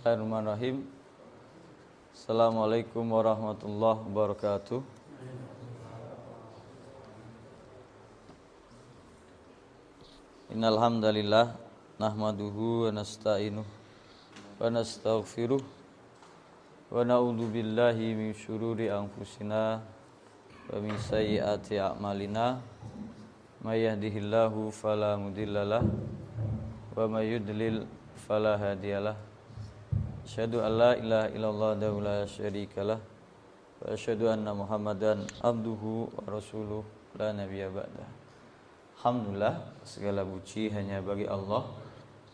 Bismillahirrahmanirrahim. Assalamualaikum warahmatullahi wabarakatuh. Innal hamdalillah nahmaduhu wa nasta'inuhu wa nastaghfiruh wa na'udzu billahi min syururi anfusina wa min sayyiati a'malina. May yahdihillahu fala mudhillalah wa may yudlil fala hadiyalah. Asyhadu an la ilaha illallah wa la syarikalah wa asyhadu anna Muhammadan abduhu wa rasuluh la nabiyya ba'dah. Alhamdulillah, segala puji hanya bagi Allah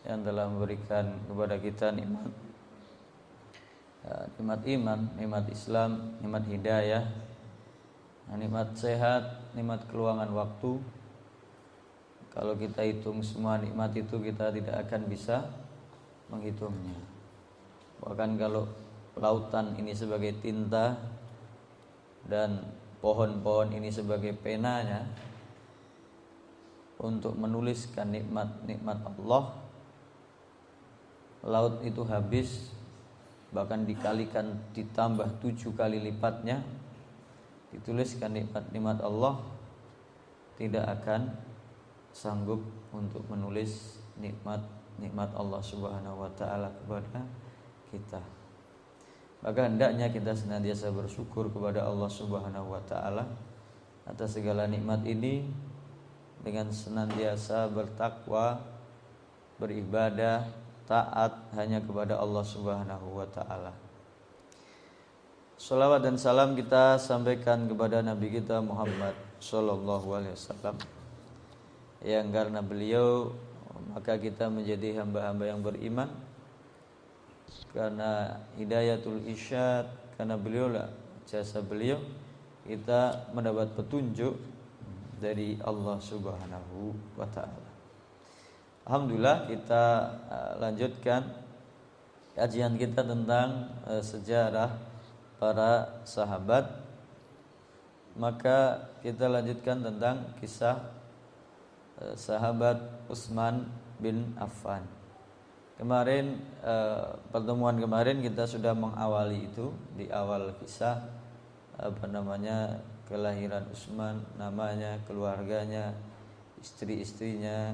yang telah memberikan kepada kita nikmat iman, nikmat Islam, nikmat hidayah, nikmat sehat, nikmat keluangan waktu. Kalau kita hitung semua nikmat itu, kita tidak akan bisa menghitungnya. Bahkan kalau lautan ini sebagai tinta dan pohon-pohon ini sebagai penanya untuk menuliskan nikmat-nikmat Allah, laut itu habis, bahkan dikalikan ditambah 7 kali lipatnya, dituliskan nikmat-nikmat Allah, tidak akan sanggup untuk menulis nikmat Allah Subhanahu wa taala kepada kita. Maka hendaknya kita senantiasa bersyukur kepada Allah Subhanahu wa taala atas segala nikmat ini dengan senantiasa bertakwa, beribadah, taat hanya kepada Allah Subhanahu wa taala. Shalawat dan salam kita sampaikan kepada Nabi kita Muhammad sallallahu alaihi wasallam, yang karena beliau maka kita menjadi hamba-hamba yang beriman. Karena hidayatul irsyad, karena beliau lah, jasa beliau, kita mendapat petunjuk dari Allah Subhanahu wa taala. Alhamdulillah, kita lanjutkan kajian kita tentang sejarah para sahabat. Maka kita lanjutkan tentang kisah sahabat Utsman bin Affan. Kemarin pertemuan kemarin kita sudah mengawali itu, di awal kisah kelahiran Utsman, namanya, keluarganya, istri-istrinya.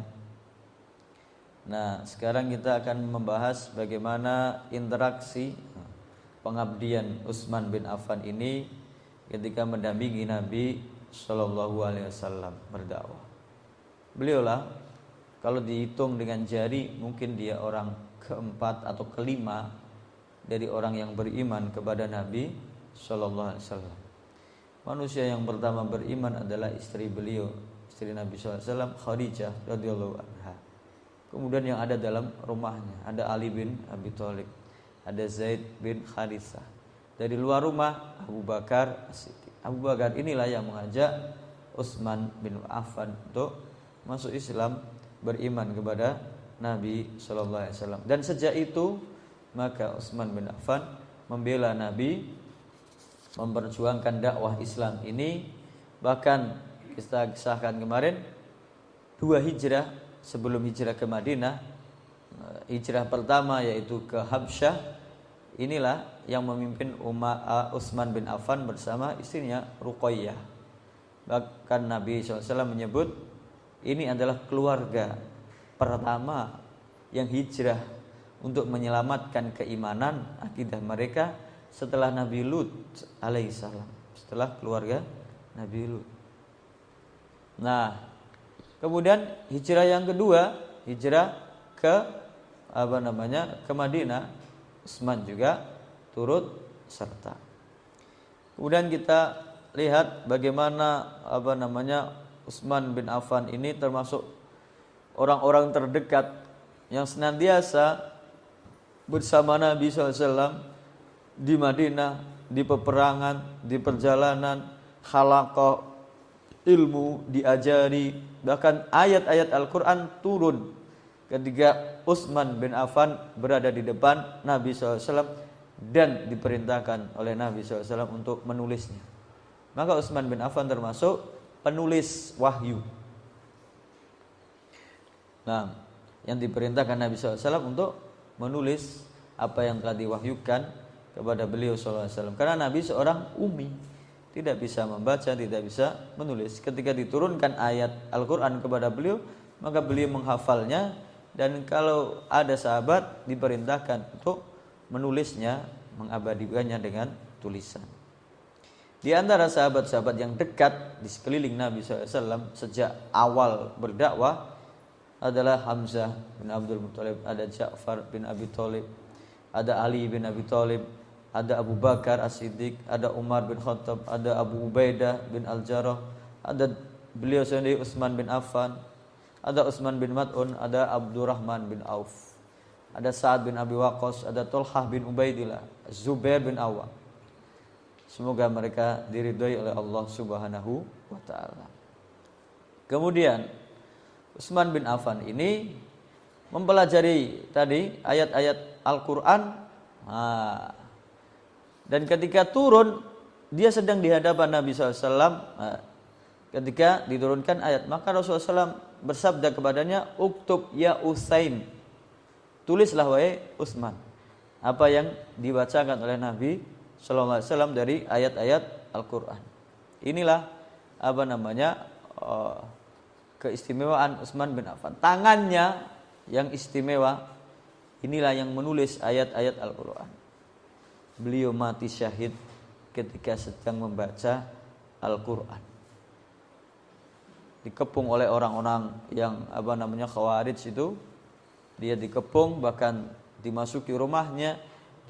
Nah, sekarang kita akan membahas bagaimana interaksi pengabdian Utsman bin Affan ini ketika mendampingi Nabi sallallahu alaihi wasallam berdakwah. Beliaulah, kalau dihitung dengan jari, mungkin dia orang keempat atau kelima dari orang yang beriman kepada Nabi sallallahu alaihi wasallam. Manusia yang pertama beriman adalah istri beliau, istri Nabi sallallahu alaihi wasallam, Khadijah radhiyallahu anha. Kemudian yang ada dalam rumahnya ada Ali bin Abi Thalib, ada Zaid bin Harithah. Dari luar rumah Abu Bakar As-Siddiq. Abu Bakar inilah yang mengajak Utsman bin Affan untuk masuk Islam, beriman kepada Nabi sallallahu alaihi wasallam. Dan sejak itu maka Utsman bin Affan membela Nabi, memperjuangkan dakwah Islam ini. Bahkan kita kisahkan kemarin 2 hijrah sebelum hijrah ke Madinah. Hijrah pertama yaitu ke Habsyah, inilah yang memimpin Utsman bin Affan bersama istrinya Ruqayyah. Bahkan Nabi SAW menyebut ini adalah keluarga pertama yang hijrah untuk menyelamatkan keimanan, akidah mereka setelah Nabi Lut alaihissalam, setelah keluarga Nabi Lut. Nah, kemudian hijrah yang kedua, hijrah ke ke Madinah, Utsman juga turut serta. Kemudian kita lihat bagaimana Utsman bin Affan ini termasuk orang-orang terdekat yang senantiasa bersama Nabi SAW di Madinah, di peperangan, di perjalanan, halaqah ilmu diajari. Bahkan ayat-ayat Al-Quran turun ketika Utsman bin Affan berada di depan Nabi SAW dan diperintahkan oleh Nabi SAW untuk menulisnya. Maka Utsman bin Affan termasuk penulis wahyu. Nah, yang diperintahkan Nabi SAW untuk menulis apa yang telah diwahyukan kepada beliau sallallahu alaihi wasallam. Karena Nabi seorang ummi, tidak bisa membaca, tidak bisa menulis. Ketika diturunkan ayat Al-Qur'an kepada beliau, maka beliau menghafalnya, dan kalau ada sahabat diperintahkan untuk menulisnya, mengabadikannya dengan tulisan. Di antara sahabat-sahabat yang dekat di sekeliling Nabi SAW sejak awal berdakwah adalah Hamzah bin Abdul Muthalib, ada Ja'far bin Abi Thalib, ada Ali bin Abi Thalib, ada Abu Bakar As-Siddiq, ada Umar bin Khattab, ada Abu Ubaidah bin Al-Jarrah, ada beliau sendiri Utsman bin Affan, ada Utsman bin Mad'un, ada Abdurrahman bin Auf, ada Sa'ad bin Abi Waqqas, ada Thalhah bin Ubaidillah, Zubair bin Awwam. Semoga mereka diridhai oleh Allah Subhanahu wa taala. Kemudian Utsman bin Affan ini mempelajari tadi ayat-ayat Al-Qur'an. Dan ketika turun, dia sedang di hadapan Nabi SAW. Ketika diturunkan ayat, maka Rasulullah SAW bersabda kepadanya, "Uktub ya Usain." Tulislah wahai Utsman apa yang dibacakan oleh Nabi sallallahu alaihi wasallam dari ayat-ayat Al-Qur'an. Inilah keistimewaan Utsman bin Affan. Tangannya yang istimewa, inilah yang menulis ayat-ayat Al-Qur'an. Beliau mati syahid ketika sedang membaca Al-Qur'an. Dikepung oleh orang-orang yang Khawarij itu. Dia dikepung, bahkan dimasuki rumahnya,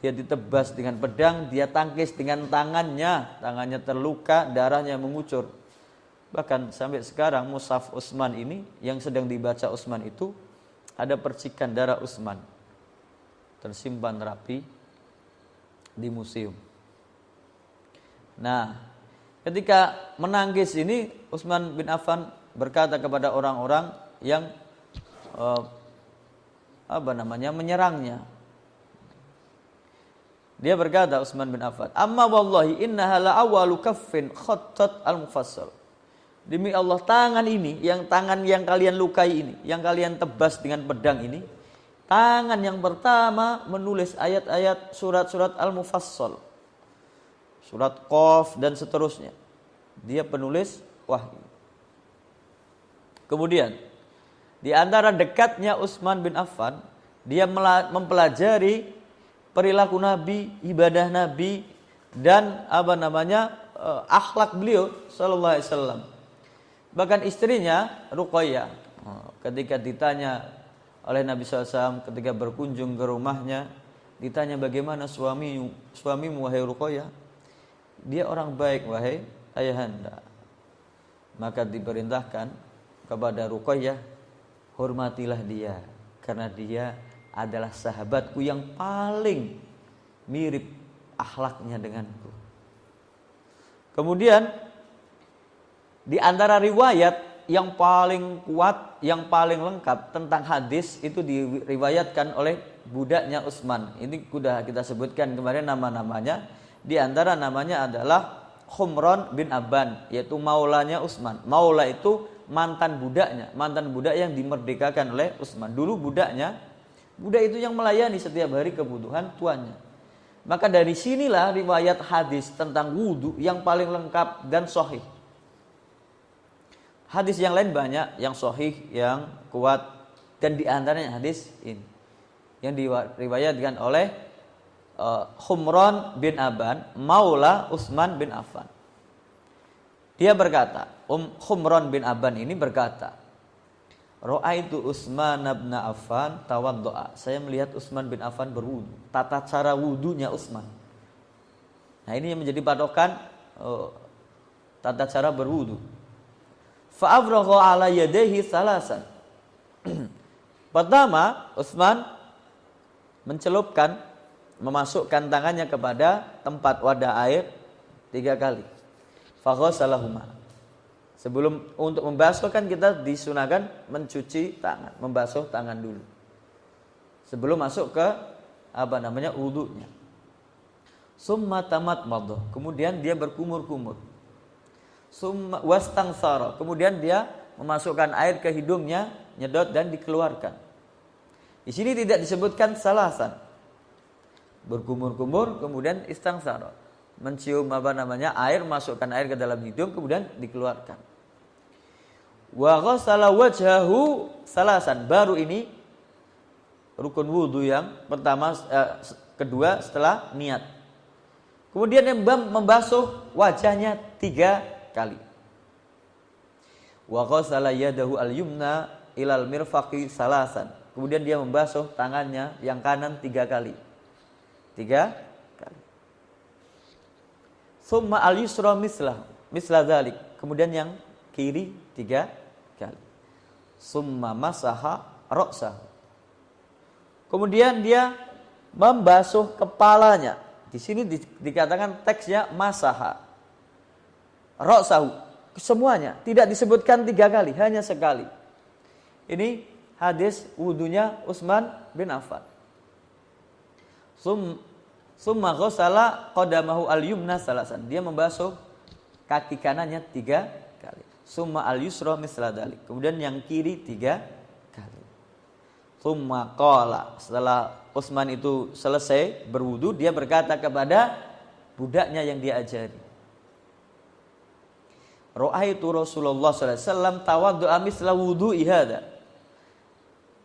dia ditebas dengan pedang, dia tangkis dengan tangannya terluka, darahnya mengucur. Bahkan sampai sekarang mushaf Utsman ini yang sedang dibaca Utsman itu ada percikan darah Utsman tersimpan rapi di museum. Nah, ketika menangkis ini, Utsman bin Affan berkata kepada orang-orang yang menyerangnya. Dia berkata, Utsman bin Affan, "Amma wallahi innaha la awwalu kaffin khattat al-mufassal." Demi Allah, tangan yang kalian lukai ini, yang kalian tebas dengan pedang ini, tangan yang pertama menulis ayat-ayat surat-surat al-mufassal. Surat Qaf dan seterusnya. Dia penulis wahyu. Kemudian di antara dekatnya Utsman bin Affan, dia mempelajari perilaku Nabi, ibadah Nabi, dan akhlak beliau sallallahu alaihi wasallam. Bahkan istrinya Ruqayyah ketika ditanya oleh Nabi SAW ketika berkunjung ke rumahnya, ditanya, "Bagaimana suamimu wahai Ruqayyah?" "Dia orang baik wahai ayahanda." Maka diperintahkan kepada Ruqayyah, "Hormatilah dia, karena dia adalah sahabatku yang paling mirip akhlaknya denganku." Kemudian di antara riwayat yang paling kuat, yang paling lengkap tentang hadis itu diriwayatkan oleh budaknya Utsman. Ini sudah kita sebutkan kemarin nama-namanya. Di antara namanya adalah Khumran bin Abban, yaitu maulanya Utsman. Maula itu mantan budak yang dimerdekakan oleh Utsman. Dulu budak itu yang melayani setiap hari kebutuhan tuannya. Maka dari sinilah riwayat hadis tentang wudu yang paling lengkap dan sahih. Hadis yang lain banyak yang sahih, yang kuat, dan di antaranya hadis ini yang diriwayatkan oleh Khumran bin Abban, maula Utsman bin Affan. Dia berkata, Khumran bin Abban ini berkata, "Ra'aitu Utsman bin Affan tawaddu'a." Saya melihat Utsman bin Affan berwudu. Tata cara wudunya Utsman. Nah, ini yang menjadi patokan tata cara berwudu. Fa'afragha 'ala yadayhi salasan. Pertama, Utsman memasukkan tangannya kepada tempat wadah air 3 kali. Faghasalahuma. Sebelum untuk membasuh kan kita disunahkan mencuci tangan, membasuh tangan dulu. Sebelum masuk ke wudunya. Summa tamatmadha. Kemudian dia berkumur-kumur. Summa wastangsara. Kemudian dia memasukkan air ke hidungnya, nyedot dan dikeluarkan. Di sini tidak disebutkan salasan. berkumur-kumur, kemudian istansara, mencium air, masukkan air ke dalam hidung, kemudian dikeluarkan. Wa ghassala wajhahu salasan, baru ini rukun wudu yang pertama, kedua setelah niat. Kemudian yang membasuh wajahnya 3 kali. Wa ghassala yadahu al-yumna ilal mirfaqi salasan. Kemudian dia membasuh tangannya yang kanan 3 kali. 3 kali. Summa al-yusra misla dzalik. Kemudian yang kiri 3 kali. Summa masaha ra'sahu. Kemudian dia membasuh kepalanya. Di sini dikatakan teksnya masaha ra'sahu, semuanya, tidak disebutkan 3 kali, hanya sekali. Ini hadis wudunya Utsman bin Affan. Summa ghassala qadamahu al-yumna salasan. Dia membasuh kaki kanannya 3 kali. Summa al-yusra misla dzalik. Kemudian yang kiri 3 kali. Summa qala, setelah Utsman itu selesai berwudu, dia berkata kepada budaknya yang dia ajari, Ra'aitu Rasulullah sallallahu alaihi wasallam tawaddu'a misla wudu'i hadza.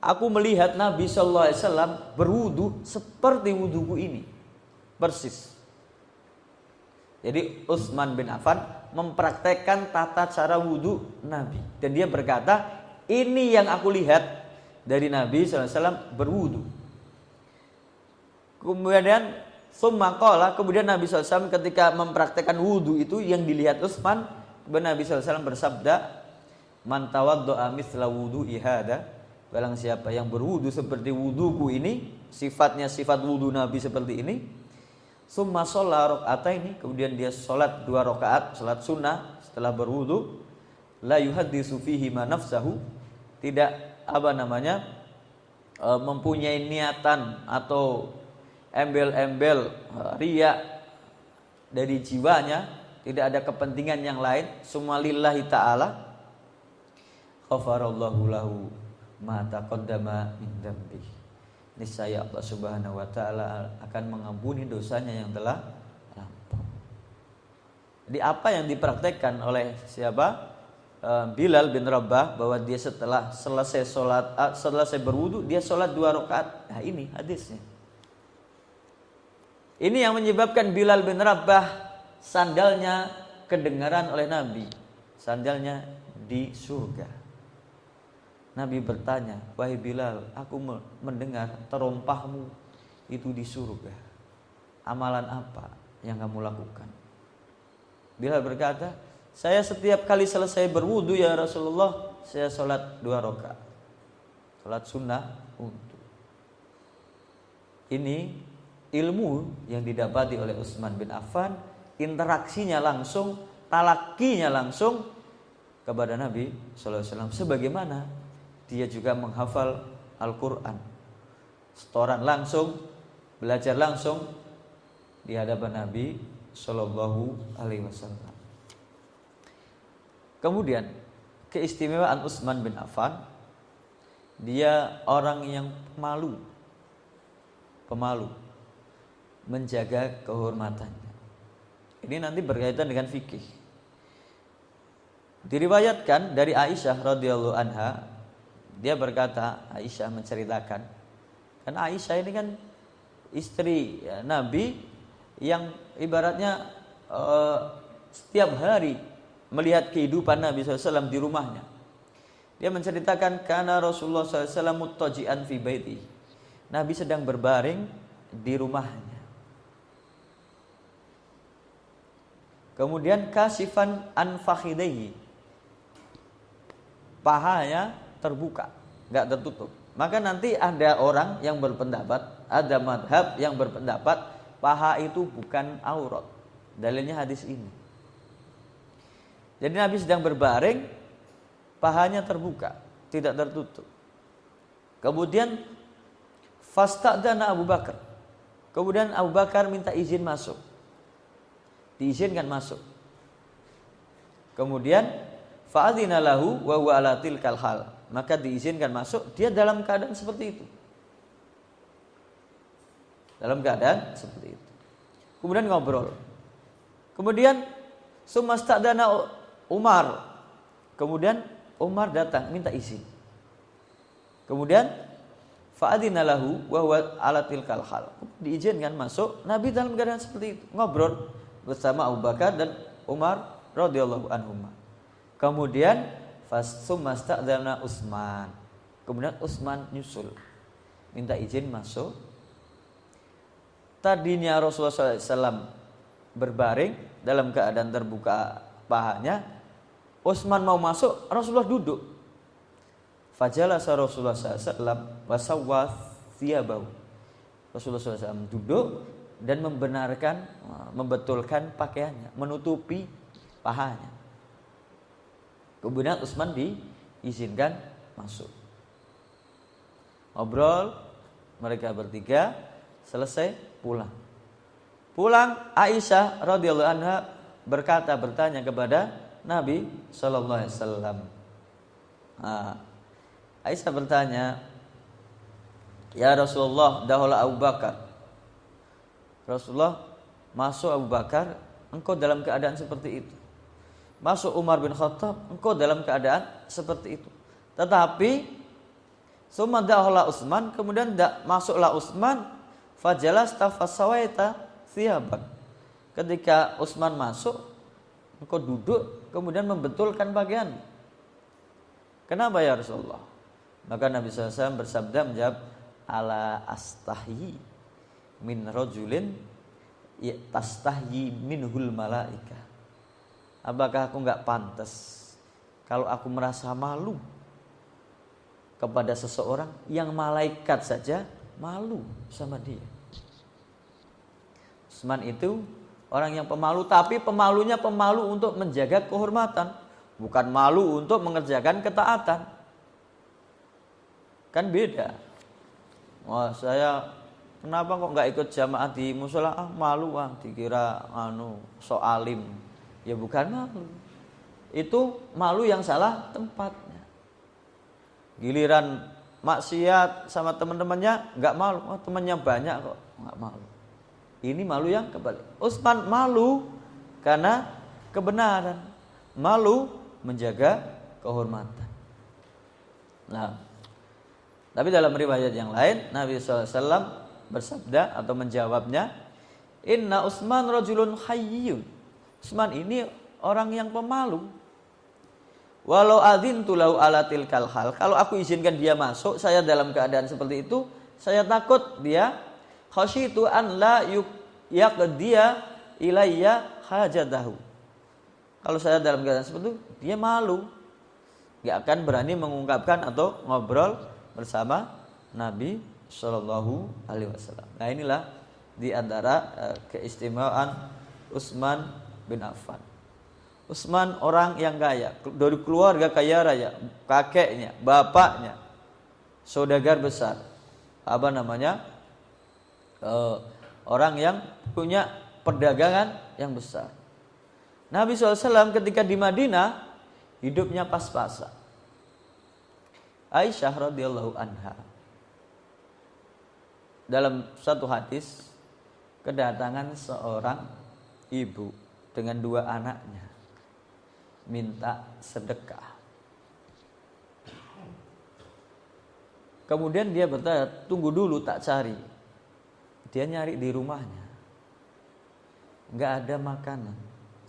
Aku melihat Nabi sallallahu alaihi wasallam berwudu seperti wuduku ini, persis. Jadi Utsman bin Affan mempraktekkan tata cara wudu Nabi, dan dia berkata, ini yang aku lihat dari Nabi sallallahu alaihi wasallam berwudu. Kemudian summa qala, kemudian Nabi sallallahu alaihi wasallam ketika mempraktekkan wudu itu yang dilihat Utsman, Nabi sallallahu alaihi wasallam bersabda, man tawaddo'a mithla wudu'i hadza, barang siapa yang berwudu seperti wuduku ini, sifatnya sifat wudu Nabi seperti ini, summa shalla raka'ataini, kemudian dia salat 2 rakaat, salat sunnah setelah berwudu, la yuhaddisu fihi ma nafsahu, tidak mempunyai niatan atau embel-embel riya dari jiwanya, tidak ada kepentingan yang lain, semua lillahi ta'ala, ghafarallahu lahu ma taqaddama min dzambi. Niscaya Allah Subhanahu wa taala akan mengampuni dosanya yang telah lampau. Jadi apa yang dipraktekkan oleh siapa? Bilal bin Rabah, bahwa dia setelah selesai berwudu, dia sholat 2 rakaat. Nah, ini hadisnya. Ini yang menyebabkan Bilal bin Rabah sandalnya kedengaran oleh Nabi, sandalnya di surga. Nabi bertanya, wahai Bilal, aku mendengar terompahmu itu di surga. Amalan apa yang kamu lakukan? Bilal berkata, saya setiap kali selesai berwudu ya Rasulullah, saya sholat 2 rakaat, sholat sunnah untuk. Ini ilmu yang didapati oleh Utsman bin Affan, interaksinya langsung, talaqqinya langsung kepada Nabi sallallahu alaihi wasallam, sebagaimana dia juga menghafal Al-Qur'an. Setoran langsung, belajar langsung di hadapan Nabi sallallahu alaihi wasallam. Kemudian keistimewaan Utsman bin Affan, dia orang yang pemalu, menjaga kehormatannya. Ini nanti berkaitan dengan fikih. Diriwayatkan dari Aisyah radhiyallahu anha, dia berkata, Aisyah menceritakan, kan Aisyah ini kan istri Nabi yang ibaratnya setiap hari melihat kehidupan Nabi SAW di rumahnya. Dia menceritakan, karena Rasulullah SAW muttaji'an fi baiti, Nabi sedang berbaring di rumahnya. Kemudian kasifan an fakhidaihi, pahanya terbuka, enggak tertutup. Maka nanti ada orang yang berpendapat, ada madhab yang berpendapat paha itu bukan aurat. Dalilnya hadis ini. Jadi Nabi sedang berbaring, pahanya terbuka, tidak tertutup. Kemudian fasta'dana Abu Bakar. Kemudian Abu Bakar minta izin masuk. Diizinkan masuk. Kemudian fa'adzina lahu wa huwa ala tilkal hal, maka diizinkan masuk, dia dalam keadaan seperti itu. dalam keadaan seperti itu. Kemudian ngobrol. Kemudian sumasta'dana Umar. Kemudian Umar datang minta izin. Kemudian fa'adina lahu wa huwa ala tilkal hal. Diizinkan masuk Nabi dalam keadaan seperti itu, ngobrol bersama Abu Bakar dan Umar radhiyallahu anhuma. Kemudian sumasta'dana Utsman. Kemudian Utsman nyusul. Minta izin masuk. Tadinya Rasulullah SAW berbaring dalam keadaan terbuka pahanya. Utsman mau masuk, Rasulullah duduk. Fajalasa Rasulullah SAW wasawwa thiyabahu. Rasulullah SAW duduk dan membetulkan pakaiannya, menutupi pahanya. Kemudian Utsman diizinkan masuk. Ngobrol mereka bertiga, selesai pulang. Aisyah radhiyallahu anha bertanya kepada Nabi sallallahu alaihi wasallam. Aisyah bertanya, "Ya Rasulullah, dahulu Abu Bakar." Rasulullah, masuk Abu Bakar, engkau dalam keadaan seperti itu. Masuk Umar bin Khattab, engkau dalam keadaan seperti itu. Tetapi summa dahulu Utsman, kemudian masuklah Utsman, fajalas tafasawaita thiyabak. Ketika Utsman masuk, engkau duduk kemudian membetulkan pakaian. Kenapa ya Rasulullah? Maka Nabi SAW bersabda menjawab, ala astahyi min rajulin tastahyi minhul malaika. Apakah aku enggak pantas kalau aku merasa malu kepada seseorang yang malaikat saja malu sama dia. Utsman itu orang yang pemalu, tapi pemalunya pemalu untuk menjaga kehormatan, bukan malu untuk mengerjakan ketaatan. Kan beda. Wah, saya kenapa kok nggak ikut jamaah di musola? Malu dikira sok alim. Ya bukan malu. Itu malu yang salah tempatnya. Giliran maksiat sama teman-temannya nggak malu. Temannya banyak kok nggak malu. Ini malu yang kebalik. Utsman malu karena kebenaran, malu menjaga kehormatan. Nah, tapi dalam riwayat yang lain Nabi SAW bersabda atau menjawabnya, Inna Utsman rajulun hayyun. Utsman ini orang yang pemalu. Walau adzintu lahu ala tilkal hal. Kalau aku izinkan dia masuk, saya dalam keadaan seperti itu, saya takut dia khasyitu an la yaqdiya ilayya hajatahu. Kalau saya dalam keadaan seperti itu, dia malu. Enggak akan berani mengungkapkan atau ngobrol bersama Nabi sallallahu alaihi wasallam. Nah, inilah di antara keistimewaan Utsman bin Affan. Utsman orang yang kaya, dari keluarga kaya raya, kakeknya, bapaknya saudagar besar. Orang yang punya perdagangan yang besar. Nabi SAW ketika di Madinah hidupnya pas-pasan. Aisyah radhiyallahu anha dalam satu hadis kedatangan seorang ibu dengan dua anaknya minta sedekah. Kemudian dia bertanya, tunggu dulu tak cari. Dia nyari di rumahnya, nggak ada makanan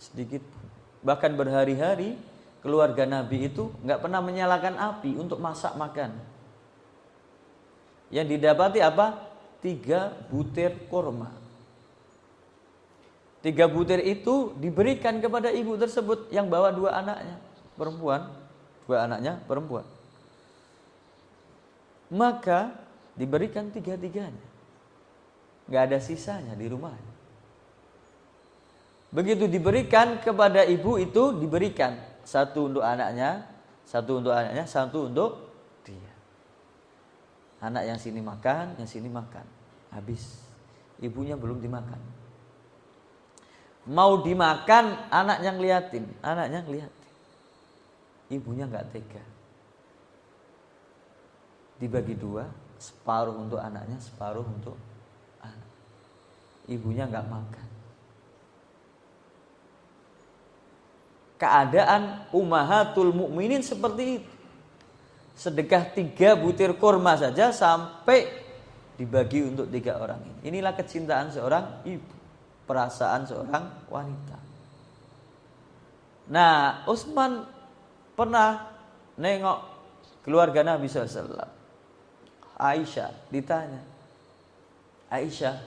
sedikit pun. Bahkan berhari-hari keluarga Nabi itu nggak pernah menyalakan api untuk masak makan. Yang didapati apa? 3 butir kurma. 3 butir itu diberikan kepada ibu tersebut yang bawa 2 anaknya perempuan, 2 anaknya perempuan. Maka diberikan 3-tiganya, nggak ada sisanya di rumahnya. Begitu diberikan kepada ibu itu, diberikan 1 untuk anaknya, 1 untuk anaknya, 1 untuk dia. Anak yang sini makan, yang sini makan, habis. Ibunya belum dimakan. Mau dimakan, anaknya ngeliatin, ibunya nggak tega. Dibagi 2, separuh untuk anaknya, separuh untuk anak. ibunya nggak makan. Keadaan ummahatul mukminin seperti itu. Sedekah 3 butir kurma saja sampai dibagi untuk 3 orang ini. Inilah kecintaan seorang ibu, perasaan seorang wanita. Nah, Utsman pernah nengok keluarga Nabi SAW. Aisyah ditanya, Aisyah,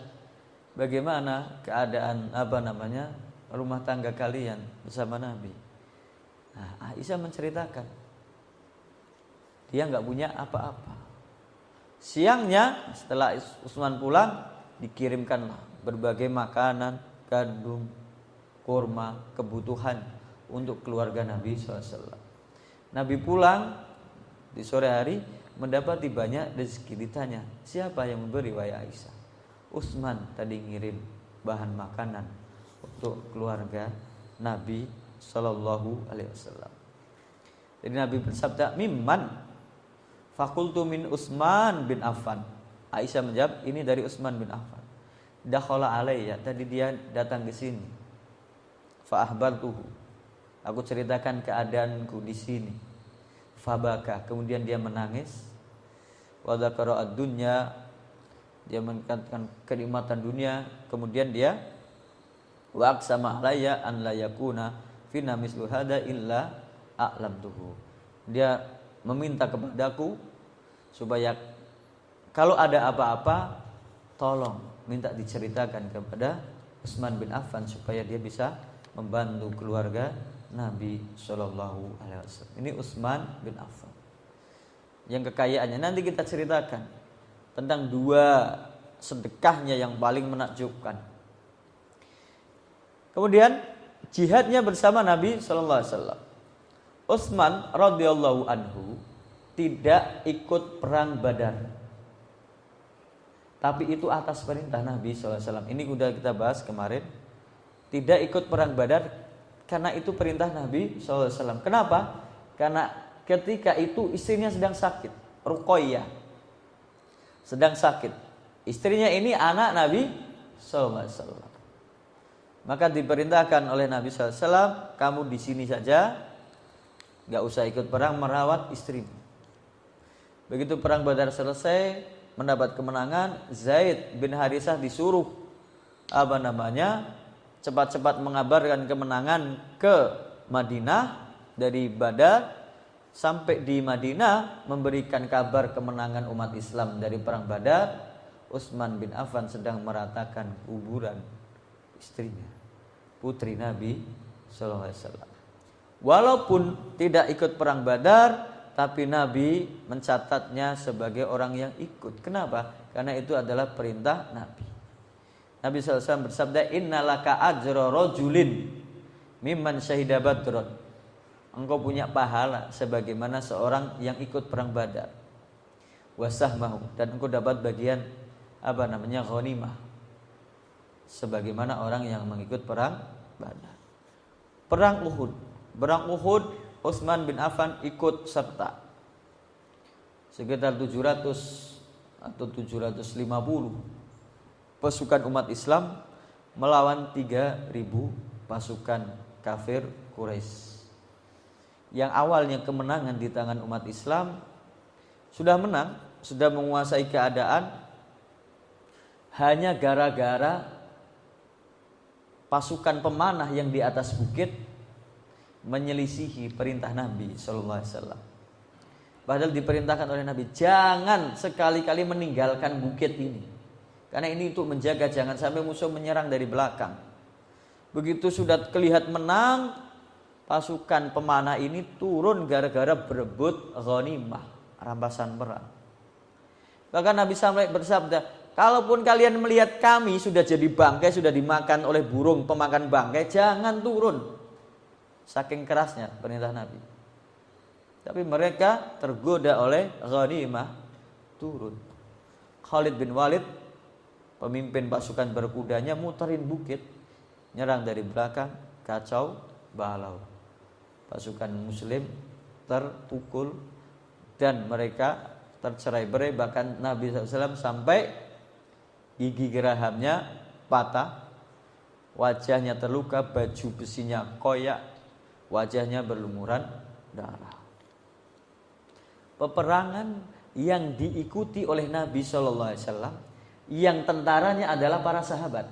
bagaimana keadaan rumah tangga kalian bersama Nabi? Nah, Aisyah menceritakan, dia nggak punya apa-apa. Siangnya setelah Utsman pulang, dikirimkanlah berbagai makanan, gandum, kurma, kebutuhan untuk keluarga Nabi SAW. Nabi pulang di sore hari mendapati banyak rezeki. Ditanya, siapa yang memberi? Wahai Aisyah, Utsman tadi ngirim bahan makanan untuk keluarga Nabi Sallallahu Alaihi Wasallam. Jadi Nabi bersabda, mimman? Fakultu min Utsman bin Affan. Aisyah menjawab, ini dari Utsman bin Affan. Dakhala alayya, tadi dia datang ke sini. Fa akhbartuhu, aku ceritakan keadaanku di sini. Fabaka, kemudian dia menangis. Wa dzakara ad-dunya, dia mengatakan kenikmatan dunia. Kemudian dia wa aqsama alayya an la yakuna fina mislu hada illa a'lamtuhu. Dia meminta kepadaku supaya kalau ada apa-apa tolong minta diceritakan kepada Utsman bin Affan supaya dia bisa membantu keluarga Nabi Shallallahu Alaihi Wasallam. Ini Utsman bin Affan yang kekayaannya nanti kita ceritakan tentang 2 sedekahnya yang paling menakjubkan. Kemudian jihadnya bersama Nabi Shallallahu Alaihi Wasallam. Utsman radhiyallahu anhu tidak ikut perang Badar, tapi itu atas perintah Nabi SAW. Ini sudah kita bahas kemarin. Tidak ikut perang Badar karena itu perintah Nabi SAW. Kenapa? Karena ketika itu istrinya sedang sakit, Ruqayyah sedang sakit. Istrinya ini anak Nabi SAW. Maka diperintahkan oleh Nabi SAW, kamu di sini saja, gak usah ikut perang, merawat istrimu. Begitu perang Badar selesai, mendapat kemenangan, Zaid bin Harisah disuruh cepat-cepat mengabarkan kemenangan ke Madinah. Dari Badar sampai di Madinah memberikan kabar kemenangan umat Islam dari perang Badar. Utsman bin Affan sedang meratakan kuburan istrinya, putri Nabi sallallahu alaihi wasallam. Walaupun tidak ikut perang Badar, tapi Nabi mencatatnya sebagai orang yang ikut. Kenapa? Karena itu adalah perintah Nabi. Nabi SAW bersabda, innalaka ajra rajulin mimman syahida badron. Engkau punya pahala sebagaimana seorang yang ikut perang Badar. Wasahmahu, dan engkau dapat bagian ghanimah sebagaimana orang yang mengikut perang Badar. Perang Uhud, Utsman bin Affan ikut serta. Sekitar 700 atau 750 pasukan umat Islam melawan 3.000 pasukan kafir Quraisy. Yang awalnya kemenangan di tangan umat Islam sudah menang, sudah menguasai keadaan, hanya gara-gara pasukan pemanah yang di atas bukit menyelisihi perintah Nabi Sallallahu Alaihi Wasallam. Padahal diperintahkan oleh Nabi, jangan sekali-kali meninggalkan bukit ini, karena ini untuk menjaga jangan sampai musuh menyerang dari belakang. Begitu sudah kelihatan menang, pasukan pemanah ini turun gara-gara berebut ghanimah, rampasan perang. Bahkan Nabi sampai bersabda, kalaupun kalian melihat kami sudah jadi bangkai, sudah dimakan oleh burung pemakan bangkai, jangan turun. Saking kerasnya perintah Nabi. Tapi mereka tergoda oleh ghanimah, turun. Khalid bin Walid, pemimpin pasukan berkudanya, muterin bukit, nyerang dari belakang, kacau balau. Pasukan muslim terpukul dan mereka tercerai-berai. Bahkan Nabi SAW sampai gigi gerahamnya patah, wajahnya terluka, baju besinya koyak, wajahnya berlumuran darah. Peperangan yang diikuti oleh Nabi Shallallahu Alaihi Wasallam, yang tentaranya adalah para sahabat,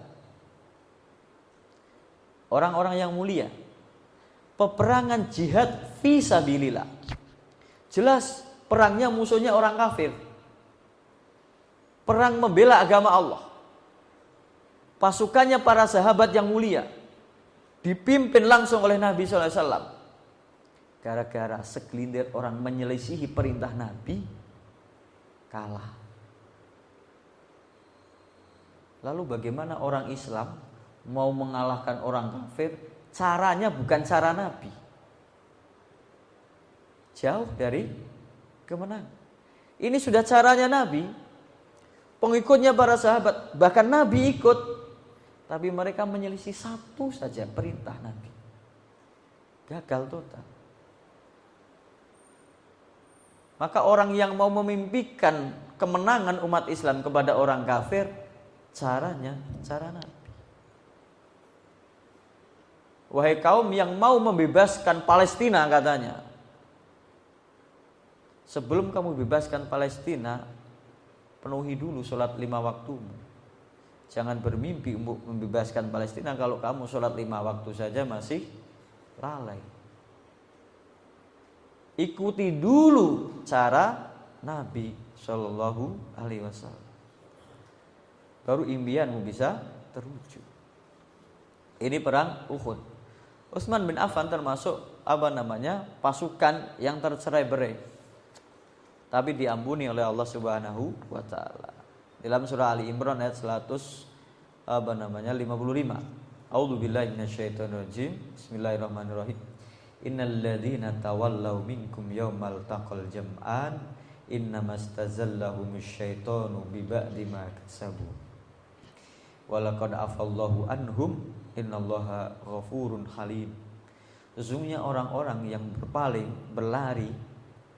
orang-orang yang mulia. Peperangan jihad fi sabilillah. Jelas perangnya musuhnya orang kafir. Perang membela agama Allah. Pasukannya para sahabat yang mulia, dipimpin langsung oleh Nabi sallallahu alaihi wasallam. Gara-gara segelintir orang menyelisihi perintah Nabi, kalah. Lalu bagaimana orang Islam mau mengalahkan orang kafir? Caranya bukan cara Nabi. Jauh dari kemenangan. Ini sudah caranya Nabi. Pengikutnya para sahabat, bahkan Nabi ikut, tapi mereka menyelisih satu saja perintah Nabi. Gagal total. Maka orang yang mau memimpikan kemenangan umat Islam kepada orang kafir, caranya cara Nabi. Wahai kaum yang mau membebaskan Palestina, katanya, sebelum kamu bebaskan Palestina, penuhi dulu sholat 5 waktumu. Jangan bermimpi untuk membebaskan Palestina kalau kamu sholat 5 waktu saja masih lalai. Ikuti dulu cara Nabi Shallallahu Alaihi Wasallam, baru impianmu bisa terwujud. Ini perang Uhud. Utsman bin Affan termasuk pasukan yang tercerai-berai, tapi diampuni oleh Allah Subhanahu wa taala. Dalam surah Ali Imran ayat 155. A'udzubillahi minasyaitonirrajim. Bismillahirrahmanirrahim. Innal ladzina tawallaw minkum yaumal taqal jam'an innamastazallahumuz syaitanu biba'di ma kasabu. Walaqad afallahu anhum innallaha ghafurun halim. Sesungguhnya orang-orang yang berpaling, berlari,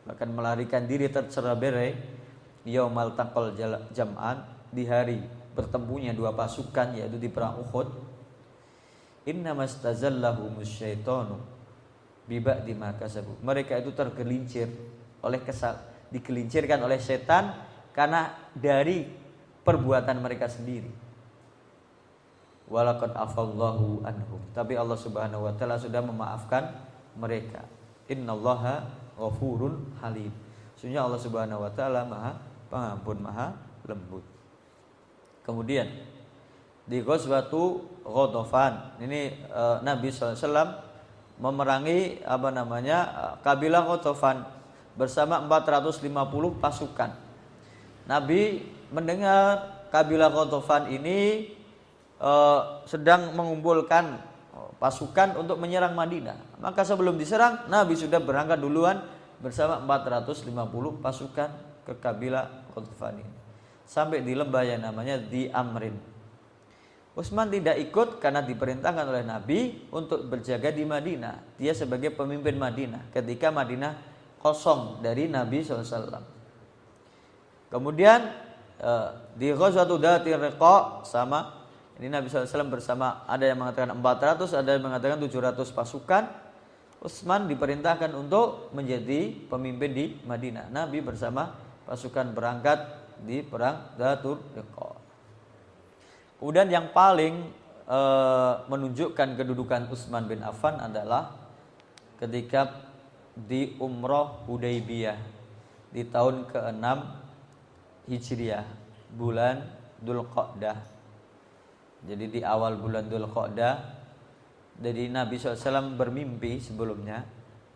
bahkan melarikan diri tercerai-berai yaumal taqal jam'an, di hari bertempunya dua pasukan, yaitu di perang Uhud. Innamastazallahumuz syaitanu biba'di ma kasabu. Mereka itu tergelincir oleh digelincirkan oleh setan karena dari perbuatan mereka sendiri. Walaqad afallahu anhum, tapi Allah Subhanahu wa taala sudah memaafkan mereka. Innallaha ghafurun halim. Sesungguhnya Allah Subhanahu wa taala Maha Pengampun, Maha Lembut. Kemudian di Ghazwatu Ghatafan, ini Nabi sallallahu alaihi wasallam memerangi kabilah Ghatafan bersama 450 pasukan. Nabi mendengar kabilah Ghatafan ini sedang mengumpulkan pasukan untuk menyerang Madinah. Maka sebelum diserang, Nabi sudah berangkat duluan bersama 450 pasukan ke kabilah Ghatafan ini, sampai di lembah yang namanya di Amrin. Utsman tidak ikut karena diperintahkan oleh Nabi untuk berjaga di Madinah. Dia sebagai pemimpin Madinah ketika Madinah kosong dari Nabi SAW. Kemudian di Ghazwatu Dzatir Riqa sama. Ini Nabi SAW bersama, ada yang mengatakan 400, ada yang mengatakan 700 pasukan. Utsman diperintahkan untuk menjadi pemimpin di Madinah. Nabi bersama pasukan berangkat di perang Dzatur Riqa. Kemudian yang paling menunjukkan kedudukan Utsman bin Affan adalah ketika di Umroh Hudaybiyah di tahun ke-6 Hijriah, bulan Dzulqa'dah. Jadi di awal bulan Dzulqa'dah, jadi Nabi SAW bermimpi sebelumnya.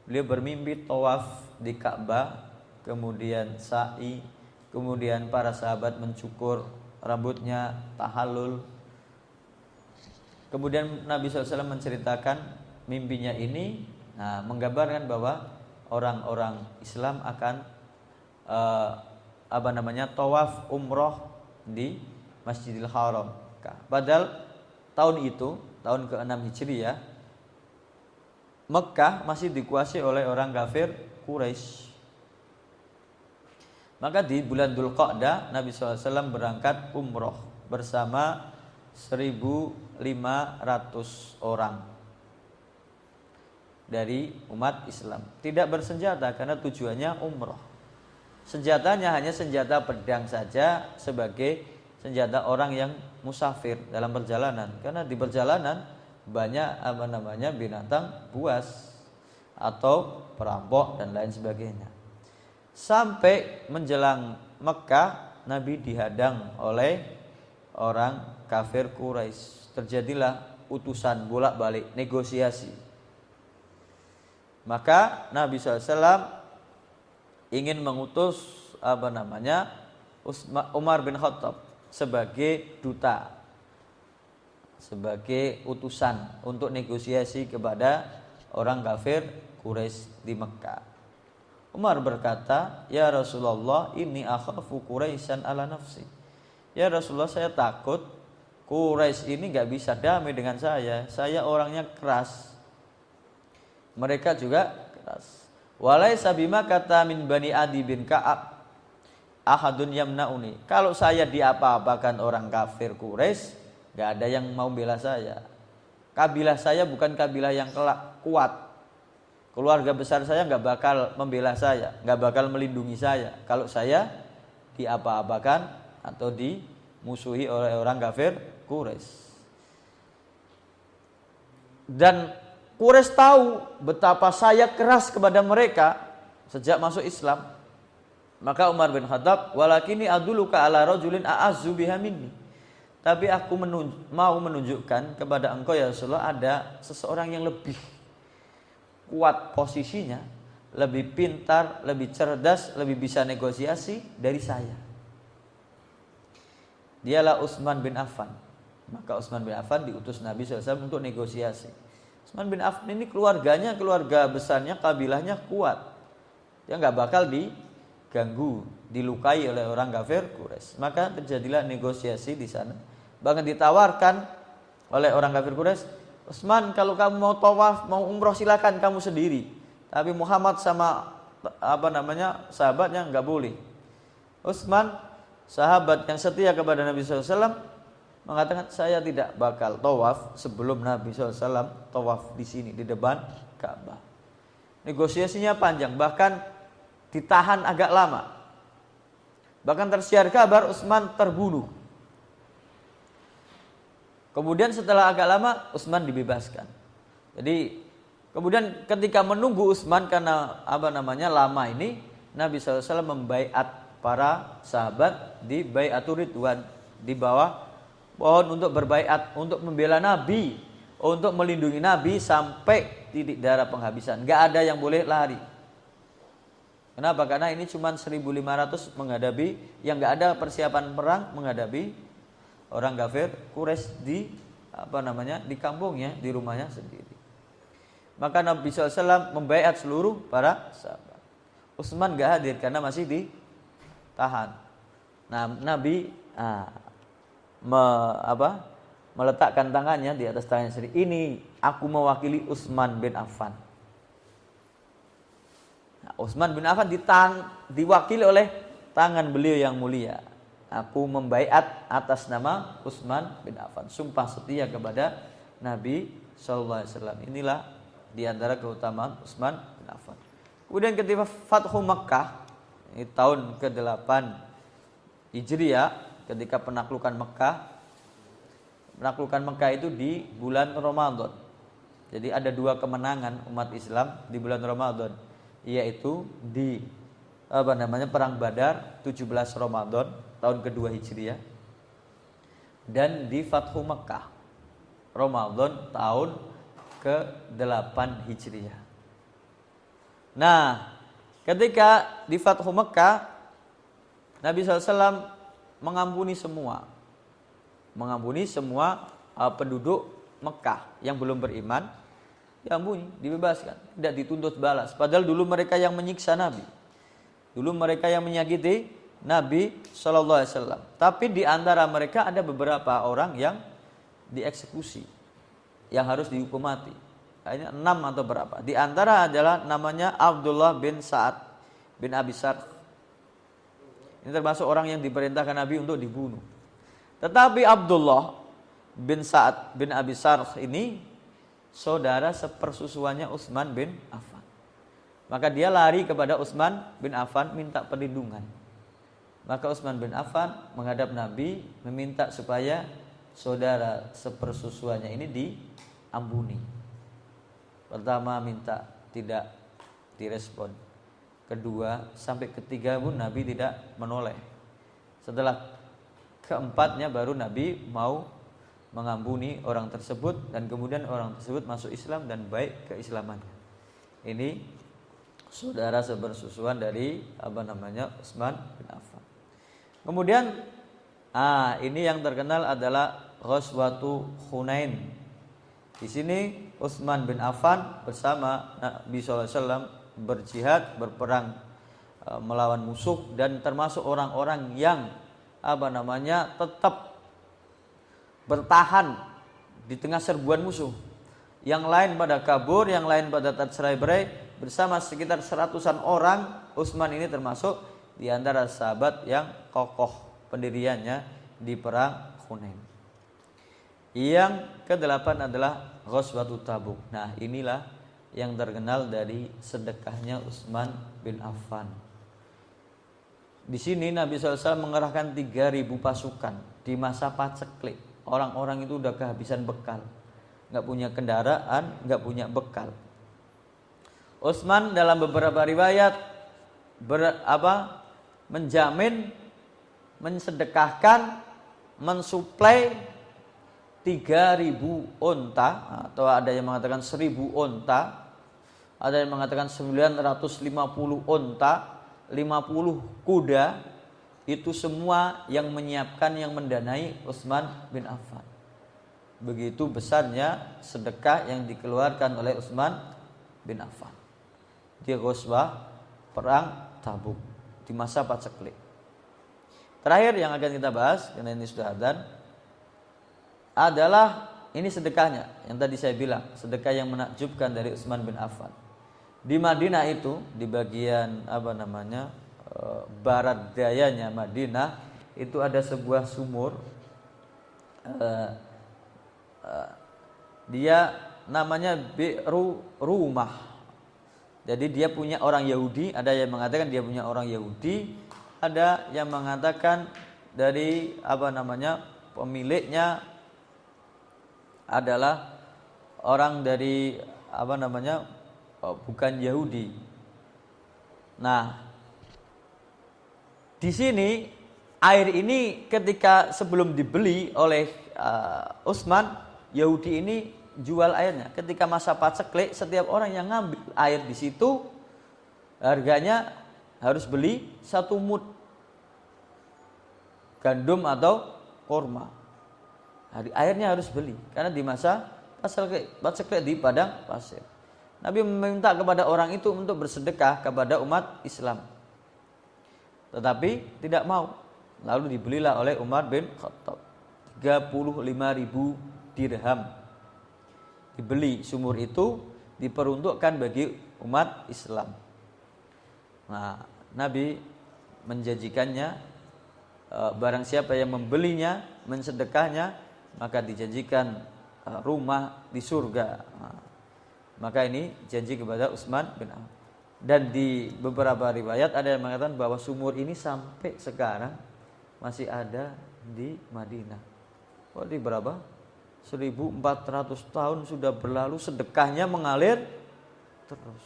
Beliau bermimpi tawaf di Ka'bah, kemudian sa'i, kemudian para sahabat mencukur rambutnya, tahallul. Kemudian Nabi SAW menceritakan mimpinya ini, menggambarkan bahwa orang-orang Islam akan tawaf umroh di Masjidil Haram. Padahal tahun itu, tahun ke-6 Hijriah, Mekah masih dikuasai oleh orang kafir Quraisy. Maka di bulan Dzulqa'dah Nabi SAW berangkat umroh bersama 1.500 orang dari umat Islam. Tidak bersenjata karena tujuannya umroh. Senjatanya hanya senjata pedang saja sebagai senjata orang yang musafir dalam perjalanan. Karena di perjalanan banyak binatang buas atau perampok dan lain sebagainya. Sampai menjelang Mekah, Nabi dihadang oleh orang kafir Quraisy. Terjadilah utusan bolak-balik negosiasi. Maka Nabi SAW ingin mengutus Umar bin Khattab sebagai duta, sebagai utusan untuk negosiasi kepada orang kafir Quraisy di Mekah. Umar berkata, "Ya Rasulullah, inni akhafu Quraisyan ala nafsi." Ya Rasulullah, saya takut Quraisy ini gak bisa damai dengan saya. Saya orangnya keras, mereka juga keras. Walaysa bima kata min bani Adi bin Ka'ab ahadun yamnauni. Kalau saya diapa-apakan orang kafir Quraisy, gak ada yang mau bela saya. Kabilah saya bukan kabilah yang kuat. Keluarga besar saya gak bakal membela saya, gak bakal melindungi saya kalau saya diapa-apakan atau dimusuhi oleh orang kafir Quraisy. Dan Quraisy tahu betapa saya keras kepada mereka sejak masuk Islam. Maka Umar bin Khattab, "Walakini aduluka ala rajulin a'azzu biha minni." Tapi aku mau menunjukkan kepada engkau ya Rasulullah, ada seseorang yang lebih kuat posisinya, lebih pintar, lebih cerdas, lebih bisa negosiasi dari saya. Dialah Utsman bin Affan. Maka Utsman bin Affan diutus Nabi SAW untuk negosiasi. Utsman bin Affan ini keluarganya, keluarga besarnya, kabilahnya kuat. Dia nggak bakal diganggu, dilukai oleh orang kafir Quraisy. Maka terjadilah negosiasi di sana. Bahkan ditawarkan oleh orang kafir Quraisy, "Utsman, kalau kamu mau tawaf, mau umroh silakan kamu sendiri. Tapi Muhammad sama sahabatnya nggak boleh." Utsman, sahabat yang setia kepada Nabi SAW, mengatakan, "Saya tidak bakal tawaf sebelum Nabi SAW tawaf di sini di depan Ka'bah." Negosiasinya panjang, bahkan ditahan agak lama. Bahkan tersiar kabar Utsman terbunuh. Kemudian setelah agak lama Utsman dibebaskan. Jadi kemudian ketika menunggu Utsman karena lama ini, Nabi SAW membaiat para sahabat di Baiatur Ridwan, di bawah pohon untuk berbaiat, untuk membela Nabi, untuk melindungi Nabi sampai titik darah penghabisan. Gak ada yang boleh lari. Kenapa? Karena ini cuma 1.500 menghadapi, yang gak ada persiapan perang menghadapi orang kafir Quraisy di di kampungnya, di rumahnya sendiri. Maka Nabi SAW membaiat seluruh para sahabat. Utsman gak hadir karena masih ditahan. Nah, Nabi meletakkan tangannya di atas tangannya sendiri. "Ini aku mewakili Utsman bin Affan." Nah, Utsman bin Affan diwakili oleh tangan beliau yang mulia. "Aku membaiat atas nama Utsman bin Affan, sumpah setia kepada Nabi SAW." Inilah diantara keutamaan Utsman bin Affan. Kemudian ketika Fathu Makkah, ini tahun ke-8 Hijriah, ketika penaklukan Mekah. Penaklukan Mekah itu di bulan Ramadan. Jadi ada 2 kemenangan umat Islam di bulan Ramadan, yaitu di perang Badar 17 Ramadan tahun kedua Hijriah, dan di Fathu Mekah Ramadan tahun ke-8 Hijriah. Nah, ketika di Fathu Mekah, Nabi SAW mengampuni semua penduduk Mekah yang belum beriman, diampuni, dibebaskan, tidak dituntut balas. Padahal dulu mereka yang menyiksa Nabi, dulu mereka yang menyakiti Nabi SAW. Tapi di antara mereka ada beberapa orang yang dieksekusi, yang harus dihukum mati. Ini 6 atau berapa. Di antara adalah namanya Abdullah bin Sa'ad bin Abi Sarh. Ini termasuk orang yang diperintahkan Nabi untuk dibunuh. Tetapi Abdullah bin Sa'ad bin Abi Sarh ini saudara sepersusuannya Utsman bin Affan. Maka dia lari kepada Utsman bin Affan minta perlindungan. Maka Utsman bin Affan menghadap Nabi meminta supaya saudara sepersusuannya ini diampuni. Pertama minta tidak direspon. Kedua sampai ketiga pun Nabi tidak menoleh. Setelah keempatnya baru Nabi mau mengampuni orang tersebut dan kemudian orang tersebut masuk Islam dan baik keislamannya. Ini saudara sepersusuan dari Utsman bin Affan. Kemudian ini yang terkenal adalah Ghazwatu Hunain. Di sini Utsman bin Affan bersama Nabi SAW berjihad, berperang melawan musuh dan termasuk orang-orang yang tetap bertahan di tengah serbuan musuh. Yang lain pada kabur, yang lain pada tercerai-berai. Bersama sekitar 100-an orang, Utsman ini termasuk di antara sahabat yang kokoh pendiriannya di perang Hunain. Yang ke-8 adalah Ghazwatut Tabuk. Nah, inilah yang terkenal dari sedekahnya Utsman bin Affan. Di sini Nabi SAW mengerahkan 3.000 pasukan di masa paceklik. Orang-orang itu udah kehabisan bekal, nggak punya kendaraan, nggak punya bekal. Utsman dalam beberapa riwayat menjamin, mensedekahkan, mensuplai 3.000 onta, atau ada yang mengatakan 1.000 onta, ada yang mengatakan 950 onta, 50 kuda. Itu semua yang menyiapkan, yang mendanai Utsman bin Affan. Begitu besarnya sedekah yang dikeluarkan oleh Utsman bin Affan di ghazwah perang Tabuk di masa paceklik. Terakhir yang akan kita bahas, karena ini sudah adzan, adalah ini sedekahnya yang tadi saya bilang, sedekah yang menakjubkan dari Utsman bin Affan. Di Madinah itu, di bagian barat dayanya Madinah itu ada sebuah sumur, dia namanya Bi'ru Rumah. Jadi dia punya orang Yahudi, ada yang mengatakan dia punya orang Yahudi, ada yang mengatakan dari pemiliknya adalah orang dari bukan Yahudi. Nah, di sini air ini ketika sebelum dibeli oleh Utsman, Yahudi ini jual airnya. Ketika masa paceklik, setiap orang yang ngambil air di situ harganya harus beli 1 mud gandum atau korma. Airnya harus beli karena di masa paceklik di padang pasir. Nabi meminta kepada orang itu untuk bersedekah kepada umat Islam. Tetapi tidak mau. Lalu dibelilah oleh Umar bin Khattab 35.000 dirham. Dibeli sumur itu, diperuntukkan bagi umat Islam. Nah, Nabi menjanjikannya, barang siapa yang membelinya, mensedekahnya, maka dijanjikan rumah di surga. Maka ini janji kepada Utsman bin Affan. Dan di beberapa riwayat ada yang mengatakan bahwa sumur ini sampai sekarang masih ada di Madinah. Di berapa? 1.400 tahun sudah berlalu, sedekahnya mengalir terus.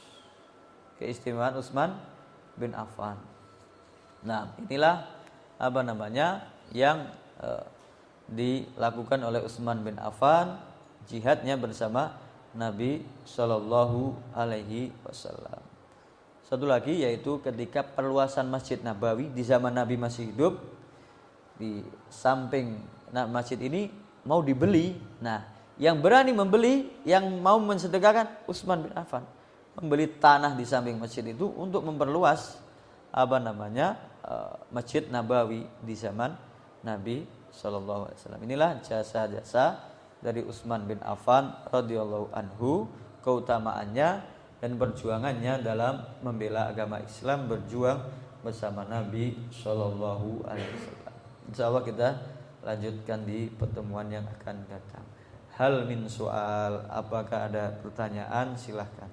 Keistimewaan Utsman bin Affan. Nah, inilah yang dilakukan oleh Utsman bin Affan, jihadnya bersama Nabi Shallallahu Alaihi Wasallam. Satu lagi yaitu ketika perluasan Masjid Nabawi di zaman Nabi masih hidup, di samping masjid ini mau dibeli. Nah, yang berani membeli, yang mau mensedekahkan Utsman bin Affan, membeli tanah di samping masjid itu untuk memperluas Masjid Nabawi di zaman Nabi Shallallahu Alaihi Wasallam. Inilah jasa-jasa dari Utsman bin Affan radhiyallahu anhu, keutamaannya dan perjuangannya dalam membela agama Islam, berjuang bersama Nabi Shallallahu Alaihi Wasallam. Insyaallah kita lanjutkan di pertemuan yang akan datang. Hal min soal, apakah ada pertanyaan? Silahkan.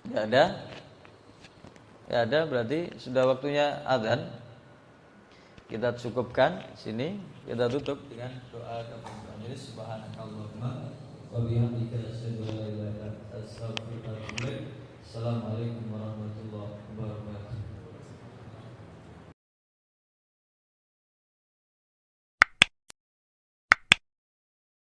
Ya ada? Ya ada, berarti sudah waktunya azan. Kita cukupkan sini, kita tutup dengan doa kafaratul majelis. Subhanakallahumma wa bihamdika asyhadu an la ilaha illa anta astaghfiruka wa atubu ilaik. Assalamualaikum